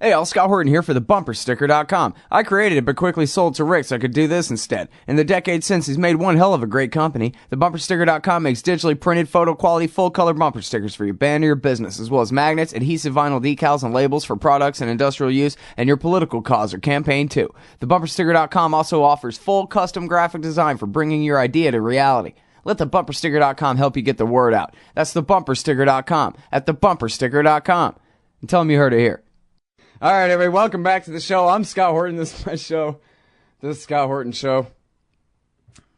Hey, all, Scott Horton here for the BumperSticker.com. I created it but quickly sold to Rick so I could do this instead. In the decades since, he's made one hell of a great company. The BumperSticker.com makes digitally printed, photo-quality, full-color bumper stickers for your band or your business, as well as magnets, adhesive vinyl decals, and labels for products and industrial use, and your political cause or campaign too. The BumperSticker.com also offers full custom graphic design for bringing your idea to reality. Let the BumperSticker.com help you get the word out. That's the BumperSticker.com at the BumperSticker.com. And tell them you heard it here. All right, everybody, welcome back to the show. I'm Scott Horton. This is my show. This is Scott Horton Show.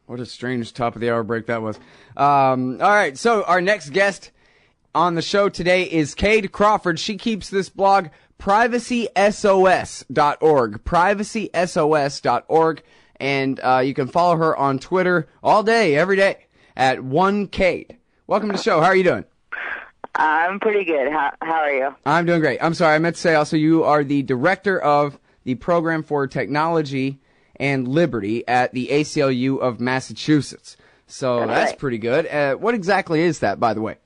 What a strange top of the hour break that was. All right, so our next guest on the show today is Kade Crockford. She keeps this blog, PrivacySOS.org. PrivacySOS.org. And you can follow her on Twitter all day, every day, at 1Kade. Welcome to the show. How are you doing? I'm pretty good. How are you? I'm doing great. I'm sorry, I meant to say also you are the director of the Program for Technology and Liberty at the ACLU of Massachusetts. So that's right. Pretty good. What exactly is that, by the way?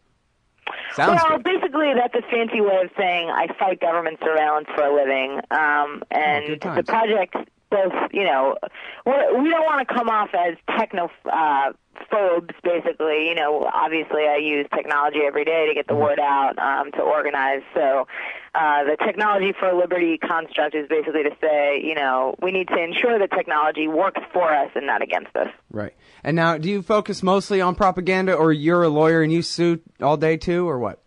Basically, that's a fancy way of saying I fight government surveillance for a living. And the project both, we don't want to come off as technophobes, basically. Obviously I use technology every day to get the word out, to organize. So the Technology for Liberty construct is basically to say, we need to ensure that technology works for us and not against us. Right. And now, do you focus mostly on propaganda, or you're a lawyer and you sue all day too, or what?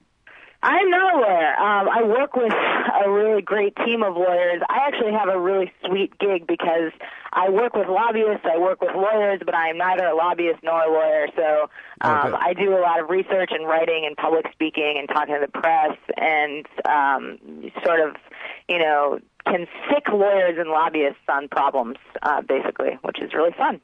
I'm not a lawyer. I work with a really great team of lawyers. I actually have a really sweet gig because I work with lobbyists, I work with lawyers, but I am neither a lobbyist nor a lawyer. So I do a lot of research and writing and public speaking and talking to the press and can sick lawyers and lobbyists on problems, basically, which is really fun.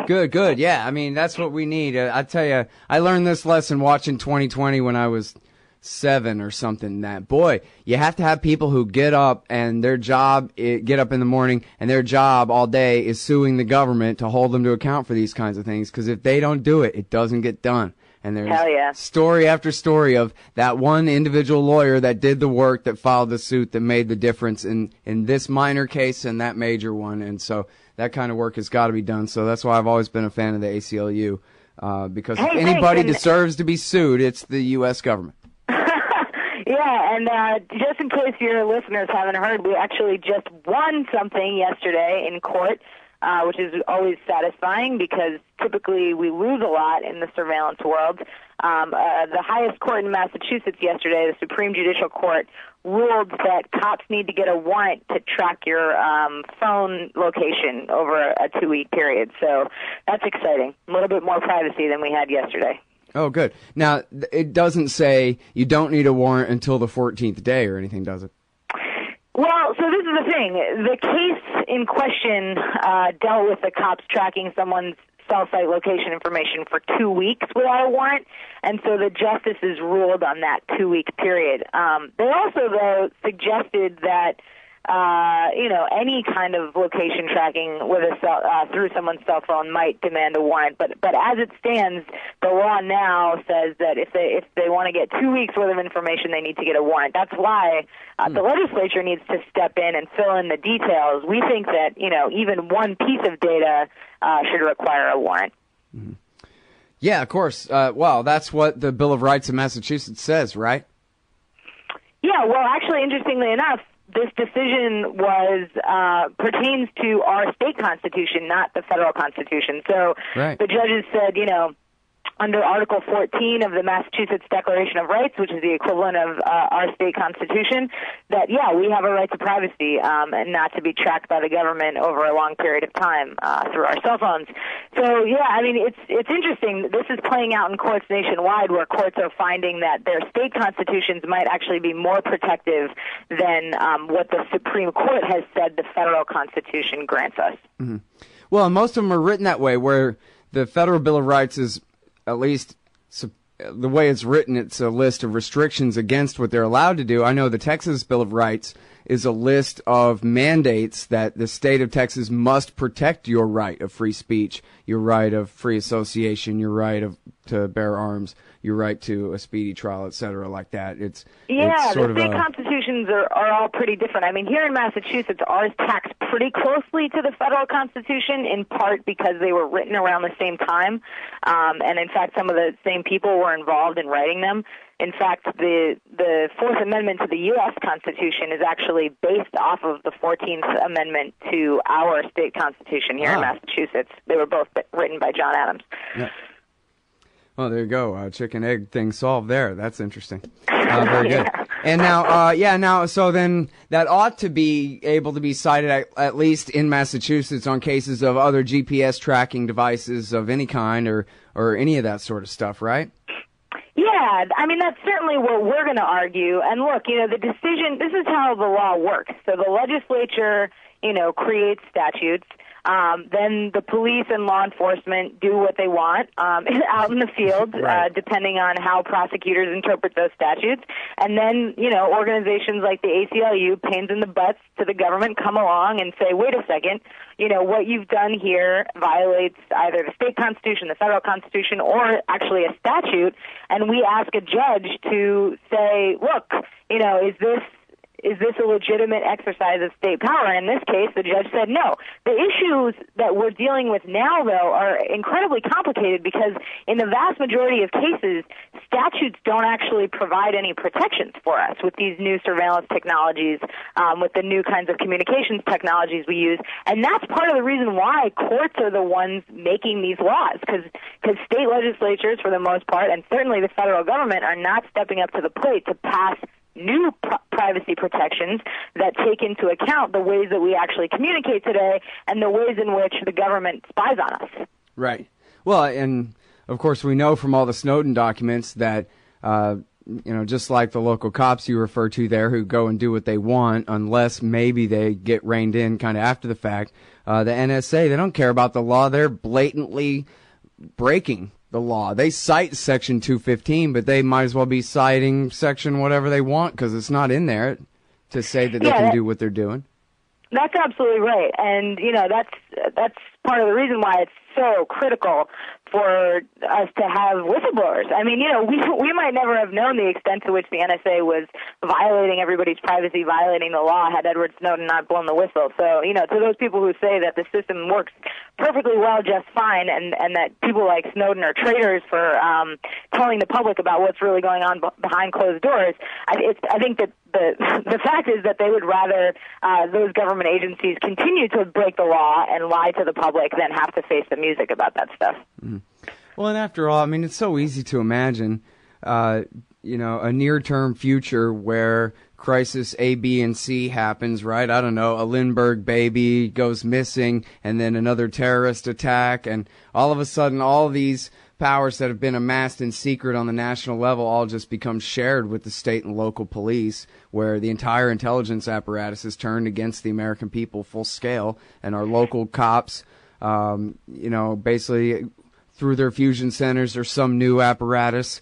Good. Yeah, I mean, that's what we need. I tell you, I learned this lesson watching 2020 when I was 7 or something. That boy, you have to have people who get up and their job, get up in the morning and their job all day is suing the government to hold them to account for these kinds of things, because if they don't do it, it doesn't get done. And there's story after story of that one individual lawyer that did the work, that filed the suit, that made the difference in this minor case and that major one. And so that kind of work has got to be done. So that's why I've always been a fan of the ACLU, because if anybody deserves to be sued, it's the U.S. government. Yeah, and just in case your listeners haven't heard, we actually just won something yesterday in court, which is always satisfying because typically we lose a lot in the surveillance world. The highest court in Massachusetts yesterday, the Supreme Judicial Court, ruled that cops need to get a warrant to track your phone location over a 2-week period. So that's exciting. A little bit more privacy than we had yesterday. Oh, good. Now, it doesn't say you don't need a warrant until the 14th day or anything, does it? Well, so this is the thing. The case in question dealt with the cops tracking someone's cell site location information for 2 weeks without a warrant, and so the justices ruled on that 2-week period. They also, though, suggested that any kind of location tracking with through someone's cell phone might demand a warrant. But as it stands, the law now says that if they want to get 2 weeks worth of information, they need to get a warrant. That's why the legislature needs to step in and fill in the details. We think that even one piece of data should require a warrant. Mm-hmm. Yeah, of course. Well, that's what the Bill of Rights of Massachusetts says, right? Yeah. Well, actually, interestingly enough, this decision pertains to our state constitution, not the federal constitution. So The judges said, under Article 14 of the Massachusetts Declaration of Rights, which is the equivalent of our state constitution, that, we have a right to privacy and not to be tracked by the government over a long period of time through our cell phones. So, it's interesting. This is playing out in courts nationwide where courts are finding that their state constitutions might actually be more protective than what the Supreme Court has said the federal constitution grants us. Mm-hmm. Well, most of them are written that way, where the Federal Bill of Rights is, at least the way it's written, it's a list of restrictions against what they're allowed to do. I know the Texas Bill of Rights is a list of mandates that the state of Texas must protect your right of free speech, your right of free association, your right to bear arms, your right to a speedy trial, et cetera, like that. It's the sort state constitutions are all pretty different. I mean, here in Massachusetts, ours tax pretty closely to the federal constitution, in part because they were written around the same time, and in fact, some of the same people were involved in writing them. In fact, the Fourth Amendment to the U.S. Constitution is actually based off of the 14th Amendment to our state constitution here in Massachusetts. They were both written by John Adams. Yeah. Well, there you go. Chicken egg thing solved there. That's interesting. Very good. Yeah. And now, so then that ought to be able to be cited at least in Massachusetts on cases of other GPS tracking devices of any kind or any of that sort of stuff, right? Yeah, I mean, that's certainly what we're going to argue. And look, the decision, this is how the law works. So the legislature, creates statutes. Then the police and law enforcement do what they want out in the field, right. Depending on how prosecutors interpret those statutes. And then, organizations like the ACLU, pains in the butts to the government, come along and say, wait a second, what you've done here violates either the state constitution, the federal constitution, or actually a statute. And we ask a judge to say, look, is this a legitimate exercise of state power? In this case, the judge said no. The issues that we're dealing with now, though, are incredibly complicated because in the vast majority of cases, statutes don't actually provide any protections for us with these new surveillance technologies, with the new kinds of communications technologies we use. And that's part of the reason why courts are the ones making these laws, because state legislatures, for the most part, and certainly the federal government, are not stepping up to the plate to pass new privacy protections that take into account the ways that we actually communicate today and the ways in which the government spies on us. Right. Well, and of course we know from all the Snowden documents that, just like the local cops you refer to there who go and do what they want unless maybe they get reined in kind of after the fact, the NSA, they don't care about the law. They're blatantly breaking the law. They cite Section 215, but they might as well be citing Section whatever they want because it's not in there to say that they can do what they're doing. That's absolutely right. And, that's part of the reason why it's so critical for us to have whistleblowers. I mean, we might never have known the extent to which the NSA was violating everybody's privacy, violating the law, had Edward Snowden not blown the whistle. So, to those people who say that the system works perfectly well, just fine, and that people like Snowden are traitors for telling the public about what's really going on behind closed doors, I think that the fact is that they would rather those government agencies continue to break the law and lie to the public than have to face the music about that stuff. Mm-hmm. Well, and after all, I mean, it's so easy to imagine, a near-term future where crisis A, B, and C happens, right? I don't know, a Lindbergh baby goes missing, and then another terrorist attack, and all of a sudden all these powers that have been amassed in secret on the national level all just become shared with the state and local police, where the entire intelligence apparatus is turned against the American people full scale, and our local cops, basically through their fusion centers or some new apparatus,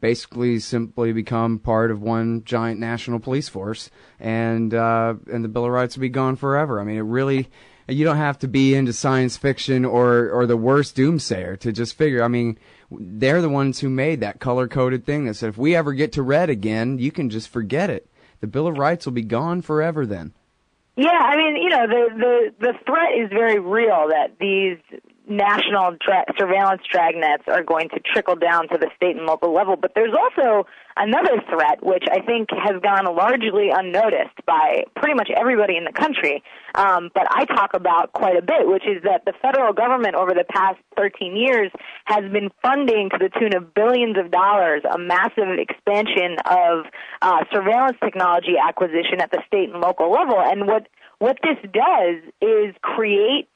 basically simply become part of one giant national police force, and the Bill of Rights will be gone forever. I mean, it really, you don't have to be into science fiction or the worst doomsayer to just figure, I mean, they're the ones who made that color-coded thing that said if we ever get to red again, you can just forget it. The Bill of Rights will be gone forever then. Yeah, I mean, the threat is very real that these national surveillance dragnets are going to trickle down to the state and local level. But there's also another threat, which I think has gone largely unnoticed by pretty much everybody in the country, but I talk about quite a bit, which is that the federal government over the past 13 years has been funding to the tune of billions of dollars a massive expansion of surveillance technology acquisition at the state and local level. And what this does is create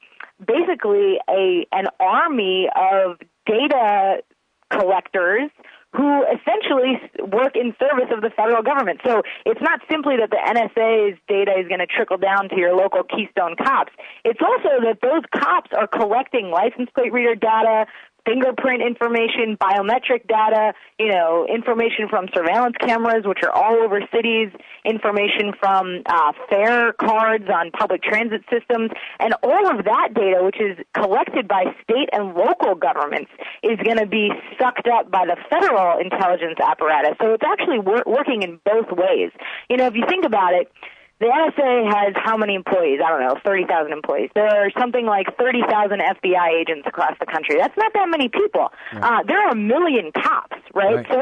basically an army of data collectors who essentially work in service of the federal government. So it's not simply that the NSA's data is going to trickle down to your local Keystone cops. It's also that those cops are collecting license plate reader data fingerprint information, biometric data, information from surveillance cameras, which are all over cities, information from fare cards on public transit systems, and all of that data, which is collected by state and local governments, is going to be sucked up by the federal intelligence apparatus. So it's actually working in both ways. If you think about it, the NSA has how many employees? I don't know, 30,000 employees. There are something like 30,000 FBI agents across the country. That's not that many people. Right. There are 1 million cops, right? So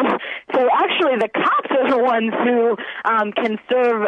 actually the cops are the ones who can serve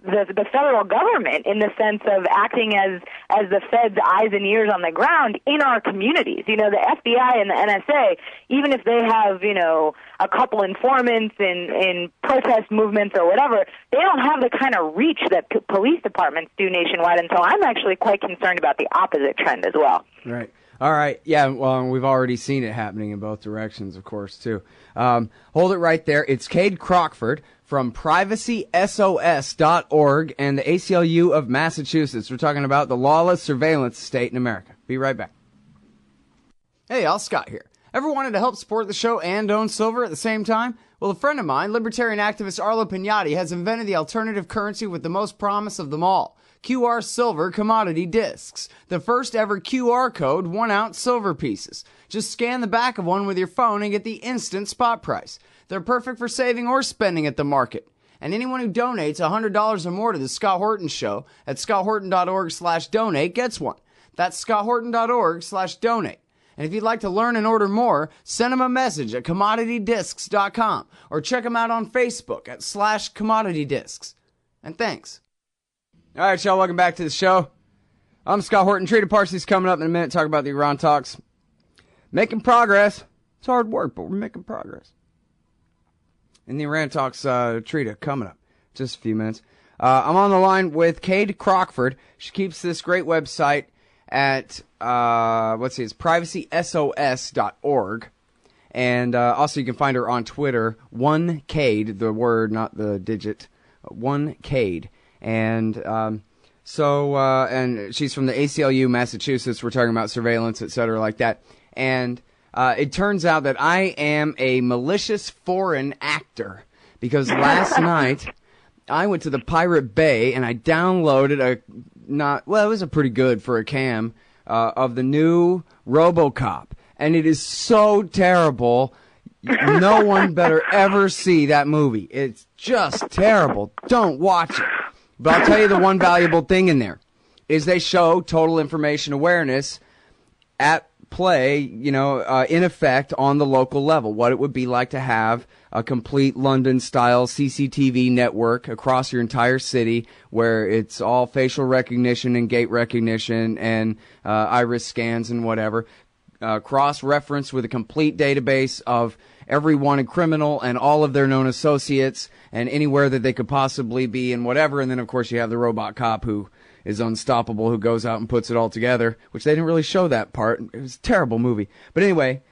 the federal government in the sense of acting as the Fed's eyes and ears on the ground in our communities. The FBI and the NSA, even if they have, a couple informants in protest movements or whatever, they don't have the kind of reach that police departments do nationwide, and so I'm actually quite concerned about the opposite trend as well. Right. All right. Yeah, well, we've already seen it happening in both directions, of course, too. Hold it right there. It's Kade Crockford from PrivacySOS.org and the ACLU of Massachusetts. We're talking about the lawless surveillance state in America. Be right back. Hey, y'all, Scott here. Ever wanted to help support the show and own silver at the same time? Well, a friend of mine, libertarian activist Arlo Pignatti, has invented the alternative currency with the most promise of them all. QR Silver Commodity Discs. The first ever QR code 1-ounce silver pieces. Just scan the back of one with your phone and get the instant spot price. They're perfect for saving or spending at the market. And anyone who donates $100 or more to the Scott Horton Show at scotthorton.org/donate gets one. That's scotthorton.org/donate. And if you'd like to learn and order more, send them a message at commoditydiscs.com or check them out on Facebook at /commoditydiscs. And thanks. All right, y'all, welcome back to the show. I'm Scott Horton. Treated Parsley's coming up in a minute, talk about the Iran talks. Making progress. It's hard work, but we're making progress. And the Iran talks, Trita, coming up. Just a few minutes. I'm on the line with Kade Crockford. She keeps this great website at, it's PrivacySOS.org. And also you can find her on Twitter, 1Kade, the word, not the digit, 1Kade. And and she's from the ACLU, Massachusetts. We're talking about surveillance, et cetera, like that. And it turns out that I am a malicious foreign actor because last night I went to the Pirate Bay and I downloaded it was a pretty good for a cam of the new RoboCop, and it is so terrible. No one better ever see that movie. It's just terrible. Don't watch it. But I'll tell you the one valuable thing in there is they show total information awareness at play, in effect on the local level, what it would be like to have a complete London-style CCTV network across your entire city where it's all facial recognition and gait recognition and iris scans and whatever, cross-referenced with a complete database of every wanted criminal and all of their known associates and anywhere that they could possibly be and whatever. And then, of course, you have the robot cop who is unstoppable, who goes out and puts it all together, which they didn't really show that part. It was a terrible movie. But anyway,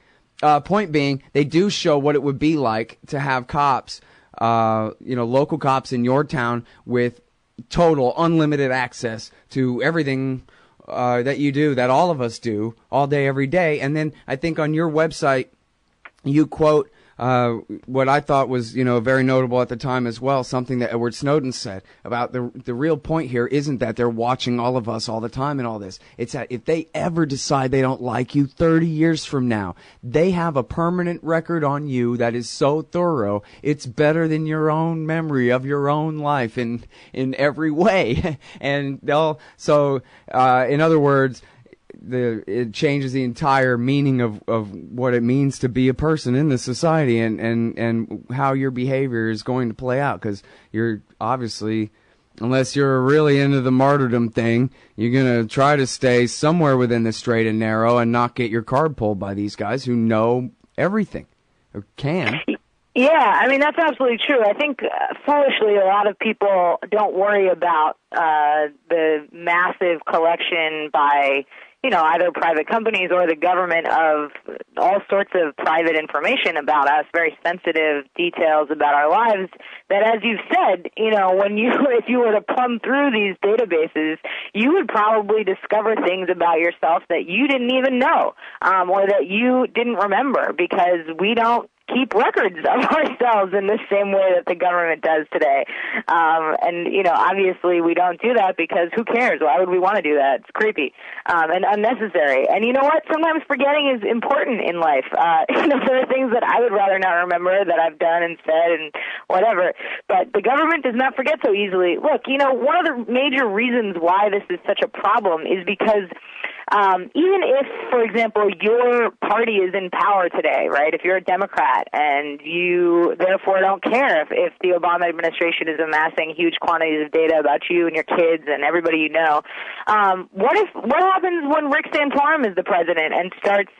point being, they do show what it would be like to have cops, local cops in your town with total unlimited access to everything that you do, that all of us do, all day, every day. And then I think on your website, you quote what I thought was, very notable at the time as well, something that Edward Snowden said about the real point here isn't that they're watching all of us all the time and all this. It's that if they ever decide they don't like you 30 years from now, they have a permanent record on you that is so thorough, it's better than your own memory of your own life in every way. And in other words, it changes the entire meaning of what it means to be a person in this society and how your behavior is going to play out, because you're obviously, unless you're really into the martyrdom thing, you're going to try to stay somewhere within the straight and narrow and not get your card pulled by these guys who know everything or can. Yeah, I mean, that's absolutely true. I think, foolishly, a lot of people don't worry about the massive collection by either private companies or the government of all sorts of private information about us, very sensitive details about our lives, that as you've said, if you were to plumb through these databases, you would probably discover things about yourself that you didn't even know, or that you didn't remember, because we don't keep records of ourselves in the same way that the government does today. Obviously we don't do that because who cares? Why would we want to do that? It's creepy and unnecessary. And you know what? Sometimes forgetting is important in life. There are things that I would rather not remember that I've done and said and whatever. But the government does not forget so easily. Look, one of the major reasons why this is such a problem is because even if, for example, your party is in power today, right, if you're a Democrat and you therefore don't care if the Obama administration is amassing huge quantities of data about you and your kids and everybody you know, what happens when Rick Santorum is the president and starts,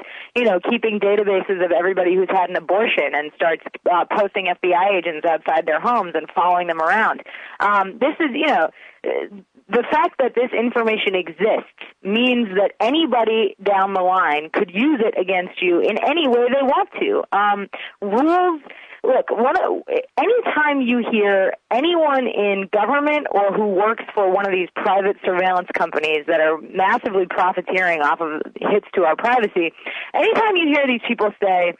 keeping databases of everybody who's had an abortion and starts posting FBI agents outside their homes and following them around? This is, the fact that this information exists means that anybody down the line could use it against you in any way they want to. Rules, look, anytime you hear anyone in government or who works for one of these private surveillance companies that are massively profiteering off of hits to our privacy, anytime you hear these people say,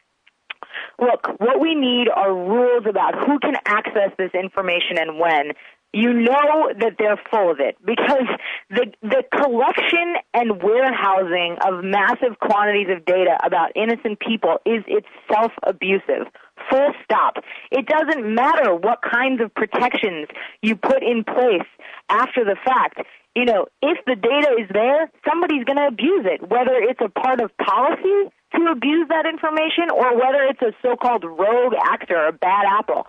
look, what we need are rules about who can access this information and when, you know that they're full of it, because the collection and warehousing of massive quantities of data about innocent people is itself abusive. Full stop. It doesn't matter what kinds of protections you put in place after the fact. If the data is there, somebody's going to abuse it, whether it's a part of policy to abuse that information or whether it's a so-called rogue actor, a bad apple.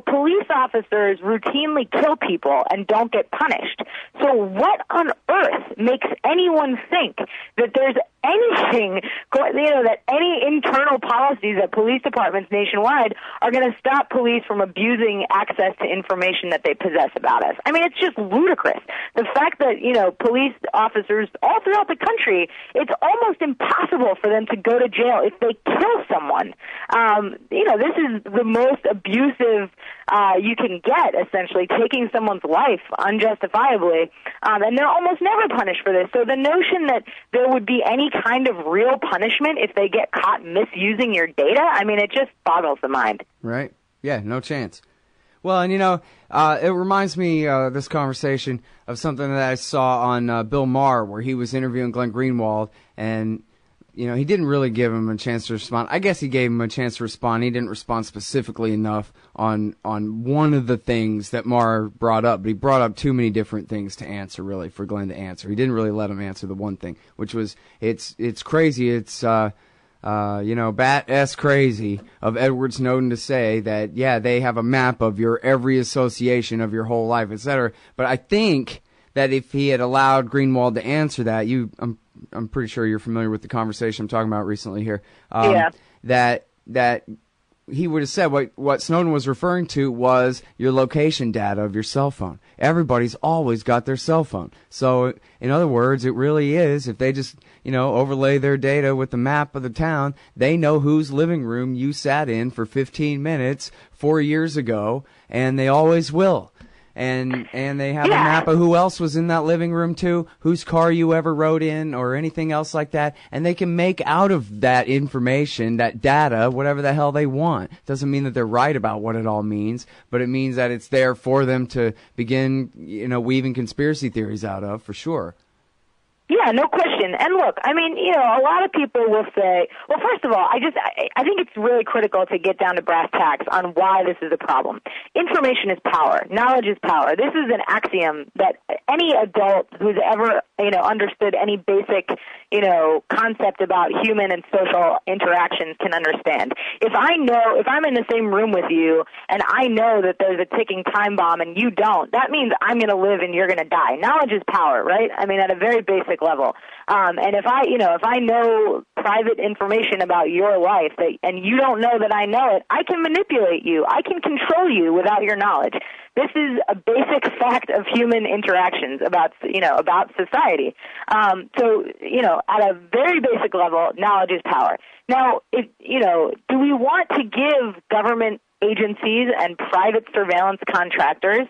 Police officers routinely kill people and don't get punished. So what on earth makes anyone think that there's anything, that any internal policies at police departments nationwide are going to stop police from abusing access to information that they possess about us? I mean, it's just ludicrous. The fact that, police officers all throughout the country, it's almost impossible for them to go to jail if they kill someone. This is the most abusive you can get, essentially, taking someone's life unjustifiably, and they're almost never punished for this. So the notion that there would be any kind of real punishment if they get caught misusing your data, I mean, it just boggles the mind. Right. Yeah, no chance. Well, and it reminds me, this conversation, of something that I saw on Bill Maher, where he was interviewing Glenn Greenwald, and he didn't really give him a chance to respond. I guess he gave him a chance to respond. He didn't respond specifically enough on one of the things that Maher brought up, but he brought up too many different things to answer, really, for Glenn to answer. He didn't really let him answer the one thing, which was, it's crazy. It's, bat-ass crazy of Edward Snowden to say that, yeah, they have a map of your every association of your whole life, etc. But I think that if he had allowed Greenwald to answer that, I'm pretty sure you're familiar with the conversation I'm talking about recently here. Yeah. That he would have said what Snowden was referring to was your location data of your cell phone. Everybody's always got their cell phone. So, in other words, it really is, if they just, overlay their data with the map of the town, they know whose living room you sat in for 15 minutes 4 years ago, and they always will. And they have a map of who else was in that living room too, whose car you ever rode in, or anything else like that. And they can make out of that information, that data, whatever the hell they want. Doesn't mean that they're right about what it all means, but it means that it's there for them to begin, weaving conspiracy theories out of, for sure. Yeah, no question. And look, I mean, a lot of people will say, well, first of all, I think it's really critical to get down to brass tacks on why this is a problem. Information is power. Knowledge is power. This is an axiom that any adult who's ever, understood any basic, concept about human and social interactions can understand. If I'm in the same room with you and I know that there's a ticking time bomb and you don't, that means I'm going to live and you're going to die. Knowledge is power, right? I mean, at a very basic level. And if I know private information about your life and you don't know that I know it, I can manipulate you. I can control you without your knowledge. This is a basic fact of human interactions about society. society. So, at a very basic level, knowledge is power. Now, do we want to give government agencies and private surveillance contractors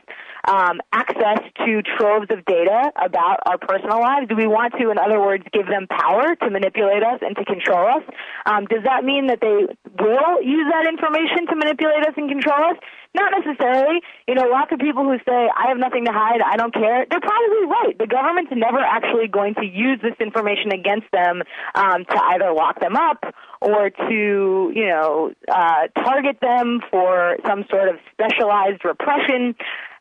access to troves of data about our personal lives? Do we want to, in other words, give them power to manipulate us and to control us? Does that mean that they will use that information to manipulate us and control us? Not necessarily. Lots of people who say, I have nothing to hide, I don't care, they're probably right. The government's never actually going to use this information against them to either lock them up or to, target them for some sort of specialized repression.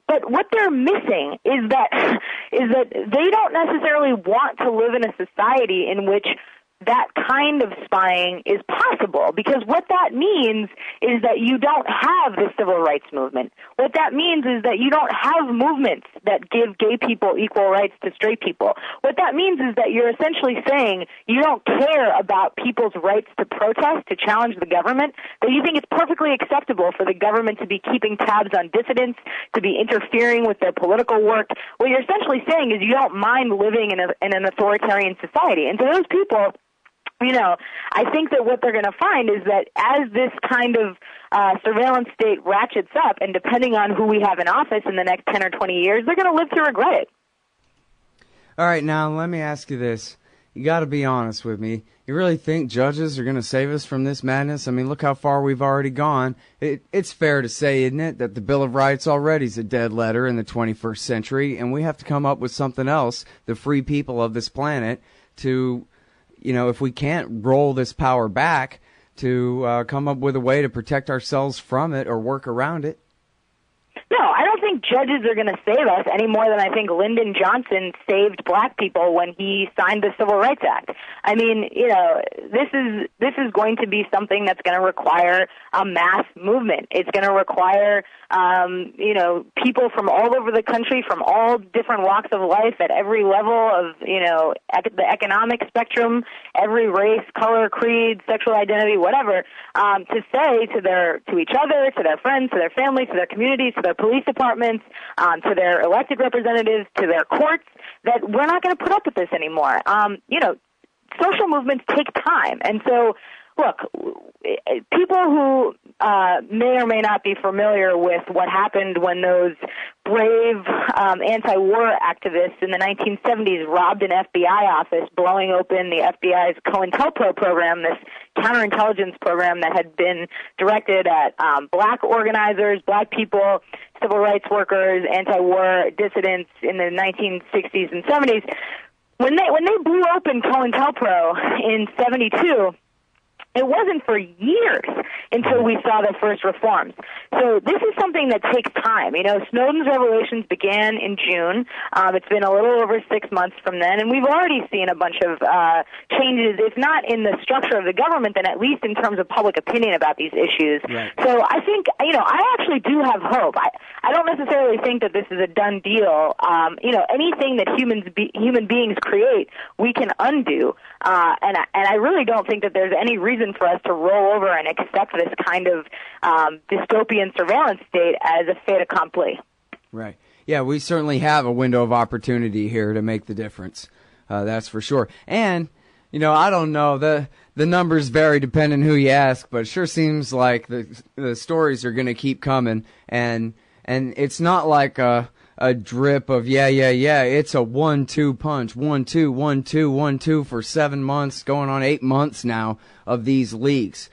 But what they're missing is that they don't necessarily want to live in a society in which that kind of spying is possible, because what that means is that you don't have the civil rights movement. What that means is that you don't have movements that give gay people equal rights to straight people. What that means is that you're essentially saying you don't care about people's rights to protest, to challenge the government, that you think it's perfectly acceptable for the government to be keeping tabs on dissidents, to be interfering with their political work. What you're essentially saying is you don't mind living in an authoritarian society. And to those people, I think that what they're going to find is that as this kind of surveillance state ratchets up, and depending on who we have in office in the next 10 or 20 years, they're going to live to regret it. All right, now let me ask you this. You got to be honest with me. You really think judges are going to save us from this madness? I mean, look how far we've already gone. It's fair to say, isn't it, that the Bill of Rights already is a dead letter in the 21st century, and we have to come up with something else, the free people of this planet, to... if we can't roll this power back, to come up with a way to protect ourselves from it or work around it. No, I don't think judges are going to save us any more than I think Lyndon Johnson saved black people when he signed the Civil Rights Act. I mean, this is going to be something that's going to require a mass movement. It's going to require, people from all over the country, from all different walks of life, at every level of, the economic spectrum, every race, color, creed, sexual identity, whatever, to say to each other, to their friends, to their families, to their communities, to their police departments, to their elected representatives, to their courts, that we're not going to put up with this anymore. Social movements take time. And so, look, people who may or may not be familiar with what happened when those brave anti-war activists in the 1970s robbed an FBI office, blowing open the FBI's COINTELPRO program, this counterintelligence program that had been directed at black organizers, black people, civil rights workers, anti-war dissidents in the 1960s and 70s. When they blew open COINTELPRO in 72, it wasn't for years until we saw the first reforms. So this is something that takes time. Snowden's revelations began in June. It's been a little over 6 months from then, and we've already seen a bunch of changes, if not in the structure of the government, then at least in terms of public opinion about these issues. Right. So I think, I actually do have hope. I don't necessarily think that this is a done deal. Anything that human beings create, we can undo. And I really don't think that there's any reason for us to roll over and accept this kind of dystopian surveillance state as a fait accompli. Right. Yeah, we certainly have a window of opportunity here to make the difference. That's for sure. And, I don't know, the numbers vary depending who you ask, but it sure seems like the stories are going to keep coming. And it's not like a drip of, yeah. It's a 1-2 punch, 1-2, 1-2, 1-2 for 7 months, going on 8 months now of these leaks,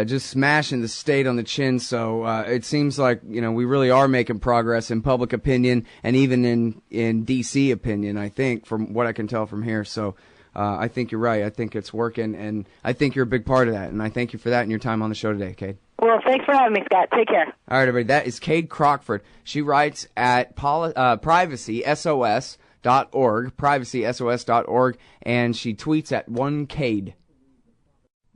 just smashing the state on the chin. So it seems like, we really are making progress in public opinion and even in D.C. opinion, I think, from what I can tell from here. So I think you're right. I think it's working, and I think you're a big part of that. And I thank you for that and your time on the show today, Kade. Well, thanks for having me, Scott. Take care. All right, everybody. That is Kade Crockford. She writes at PrivacySOS.org, PrivacySOS.org, and she tweets at 1Kade.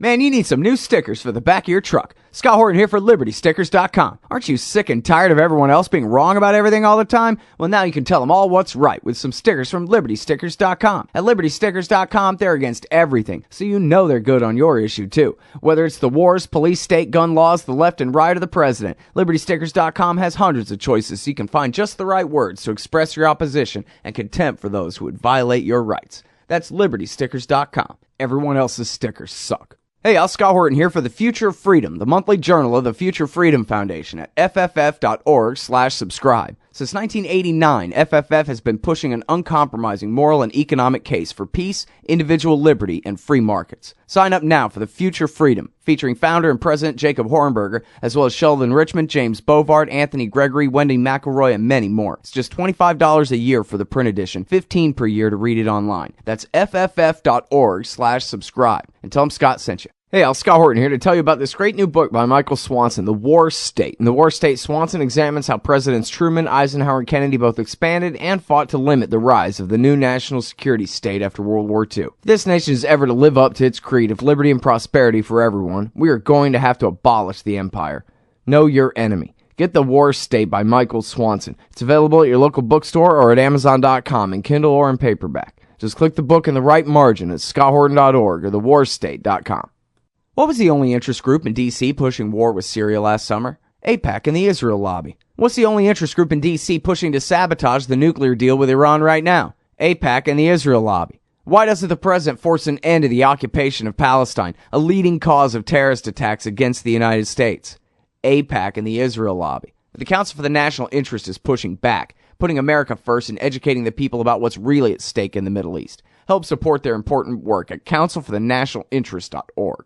Man, you need some new stickers for the back of your truck. Scott Horton here for LibertyStickers.com. Aren't you sick and tired of everyone else being wrong about everything all the time? Well, now you can tell them all what's right with some stickers from LibertyStickers.com. At LibertyStickers.com, they're against everything, so you know they're good on your issue, too. Whether it's the wars, police, state, gun laws, the left and right, or the president, LibertyStickers.com has hundreds of choices so you can find just the right words to express your opposition and contempt for those who would violate your rights. That's LibertyStickers.com. Everyone else's stickers suck. Hey, I'm Scott Horton here for The Future of Freedom, the monthly journal of the Future Freedom Foundation at fff.org/subscribe. Since 1989, FFF has been pushing an uncompromising moral and economic case for peace, individual liberty, and free markets. Sign up now for The Future Freedom, featuring founder and president Jacob Hornberger, as well as Sheldon Richmond, James Bovard, Anthony Gregory, Wendy McElroy, and many more. It's just $25 a year for the print edition, $15 per year to read it online. That's fff.org/subscribe. And tell them Scott sent you. Hey, I'm Scott Horton here to tell you about this great new book by Michael Swanson, The War State. In The War State, Swanson examines how Presidents Truman, Eisenhower, and Kennedy both expanded and fought to limit the rise of the new national security state after World War II. If this nation is ever to live up to its creed of liberty and prosperity for everyone, we are going to have to abolish the empire. Know your enemy. Get The War State by Michael Swanson. It's available at your local bookstore or at Amazon.com in Kindle or in paperback. Just click the book in the right margin at scotthorton.org or thewarstate.com. What was the only interest group in D.C. pushing war with Syria last summer? AIPAC and the Israel lobby. What's the only interest group in D.C. pushing to sabotage the nuclear deal with Iran right now? AIPAC and the Israel lobby. Why doesn't the president force an end to the occupation of Palestine, a leading cause of terrorist attacks against the United States? AIPAC and the Israel lobby. The Council for the National Interest is pushing back, putting America first and educating the people about what's really at stake in the Middle East. Help support their important work at councilforthenationalinterest.org.